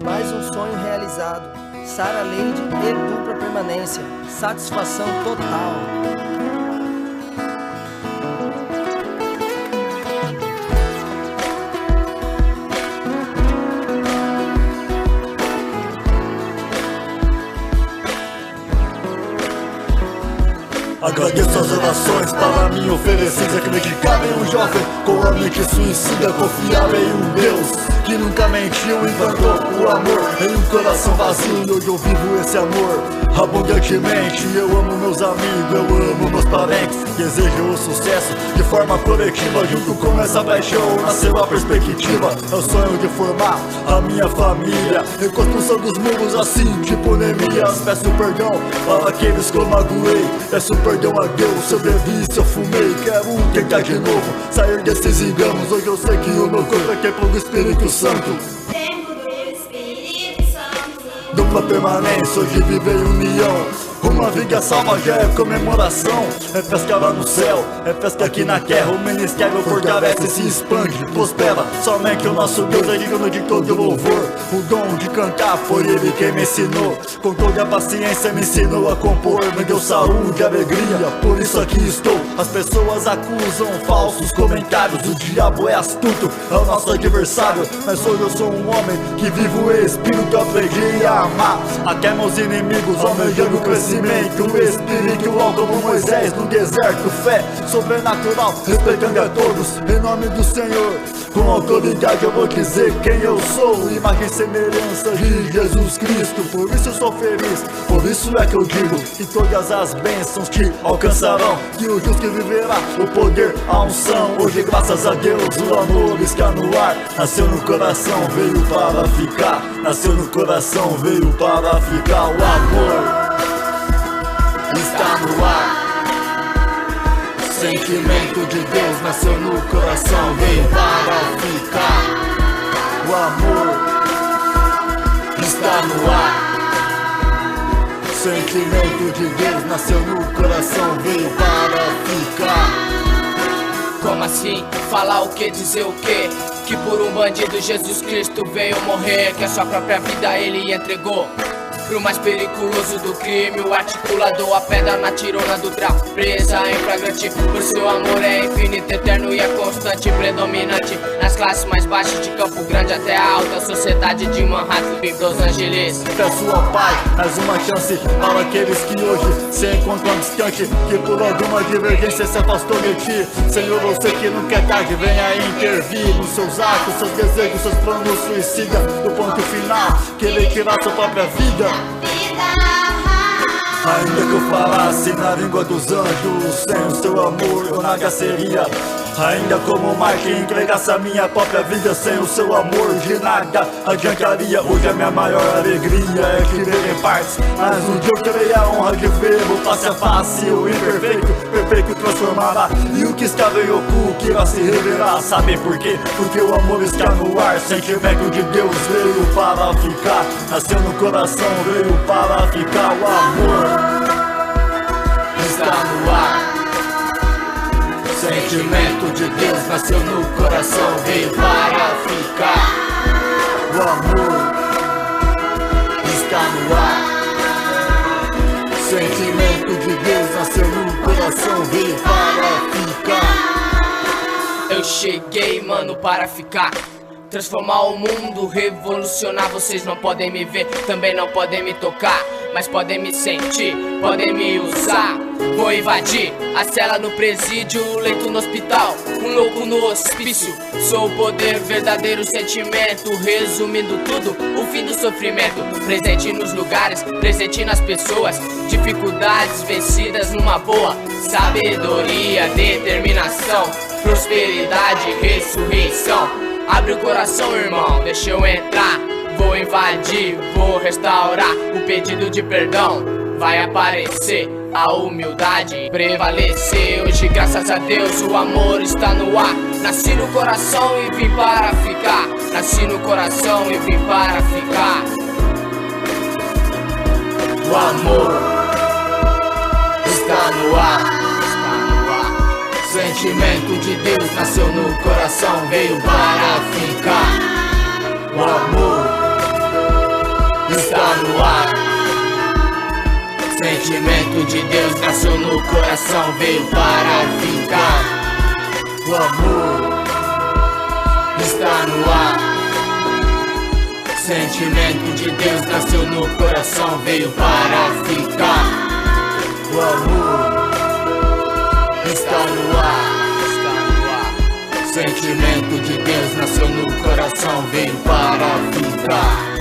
Mais um sonho realizado. Sara Leide e dupla permanência. Satisfação total. Agradeço as orações para mim oferecidas, que cabem um jovem com a mente suicida, confiável em um Deus que nunca mentiu, implantou o amor em um coração vazio. E hoje eu vivo esse amor abundantemente. Eu amo meus amigos, eu amo meus parentes, desejo o sucesso de forma coletiva. Junto com essa paixão nasceu a perspectiva, é o sonho de formar a minha família. Reconstrução dos muros assim, tipo Neemias. Peço perdão para aqueles que eu magoei, peço perdão a Deus se eu bebi, se eu fumei. Quero tentar de novo, sair desses enganos. Hoje eu sei que o meu corpo é templo do Espírito Santo. Templo do Espírito Santo. Dupla permanência, hoje vive em união. Uma viga salva já é comemoração. É festa lá no céu, é festa aqui na terra. O ministério fortalece, se expande, prospera. Somente o nosso Deus é digno de todo louvor. O dom de cantar foi Ele quem me ensinou. Com toda a paciência me ensinou a compor. Me deu saúde e alegria, por isso aqui estou. As pessoas acusam falsos comentários. O diabo é astuto, é o nosso adversário. Mas hoje eu sou um homem que vivo o espírito. Aprendi a amar até meus inimigos, almejando o crescimento. O espiritual como Moisés no deserto. Fé sobrenatural, respeitando a todos em nome do Senhor. Com autoridade eu vou dizer quem eu sou. Imagem e semelhança de Jesus Cristo. Por isso eu sou feliz, por isso é que eu digo que todas as bênçãos te alcançarão. Que o justo viverá, o poder, a unção. Hoje graças a Deus o amor está no ar. Nasceu no coração, veio para ficar. Nasceu no coração, veio para ficar. O amor está no ar. Sentimento de Deus nasceu no coração, veio para ficar. O amor está no ar. Sentimento de Deus nasceu no coração, veio para ficar. Como assim? Falar o que, dizer o que? Que por um bandido Jesus Cristo veio morrer, que a sua própria vida Ele entregou pro mais periculoso do crime, o articulador, a pedra na tirona do drá, presa em flagrante. Por seu amor é infinito, eterno e é constante, predominante nas classes mais baixas de Campo Grande até a alta sociedade de Manhattan e Los Angeles. Peço ao Pai mais uma chance para aqueles que hoje se encontram distante, que por alguma divergência se afastou de ti. Senhor, eu sei que nunca é tarde, venha intervir nos seus atos, seus desejos, seus planos suicida. Do ponto final, querer tirar sua própria vida. Ainda que eu falasse na língua dos anjos, sem o seu amor eu nada seria. Ainda como mais que entregasse a minha própria vida, sem o seu amor de nada adiantaria. Hoje a minha maior alegria é viver em partes, mas um dia eu terei a honra de ver o face a face, o imperfeito, perfeito transformará. E o que estava em oculto irá se revelar. Sabem por quê? Porque o amor está no ar. Sentimento de Deus veio para ficar. Nasceu no coração, veio para ficar. O amor está no ar. Sentimento de Deus nasceu no coração, veio para ficar. O amor está no ar. Sentimento de Deus nasceu no coração, veio para ficar. Eu cheguei, mano, para ficar. Transformar o mundo, revolucionar. Vocês não podem me ver, também não podem me tocar, mas podem me sentir, podem me usar. Vou invadir a cela no presídio, o leito no hospital, um louco no hospício. Sou o poder, verdadeiro sentimento, resumindo tudo, o fim do sofrimento. Presente nos lugares, presente nas pessoas, dificuldades vencidas numa boa. Sabedoria, determinação, prosperidade, ressurreição. Abre o coração, irmão, deixa eu entrar. Vou invadir, vou restaurar. O pedido de perdão vai aparecer, a humildade prevalecer. Hoje, graças a Deus, o amor está no ar. Nasci no coração e vim para ficar. Nasci no coração e vim para ficar. O amor está no ar. Sentimento de Deus nasceu no coração, veio para ficar. O amor sentimento de Deus nasceu no coração, veio para ficar. O amor Está no ar. Sentimento de Deus nasceu no coração, veio para ficar. O amor Está no ar. Sentimento de Deus nasceu no coração, veio para ficar.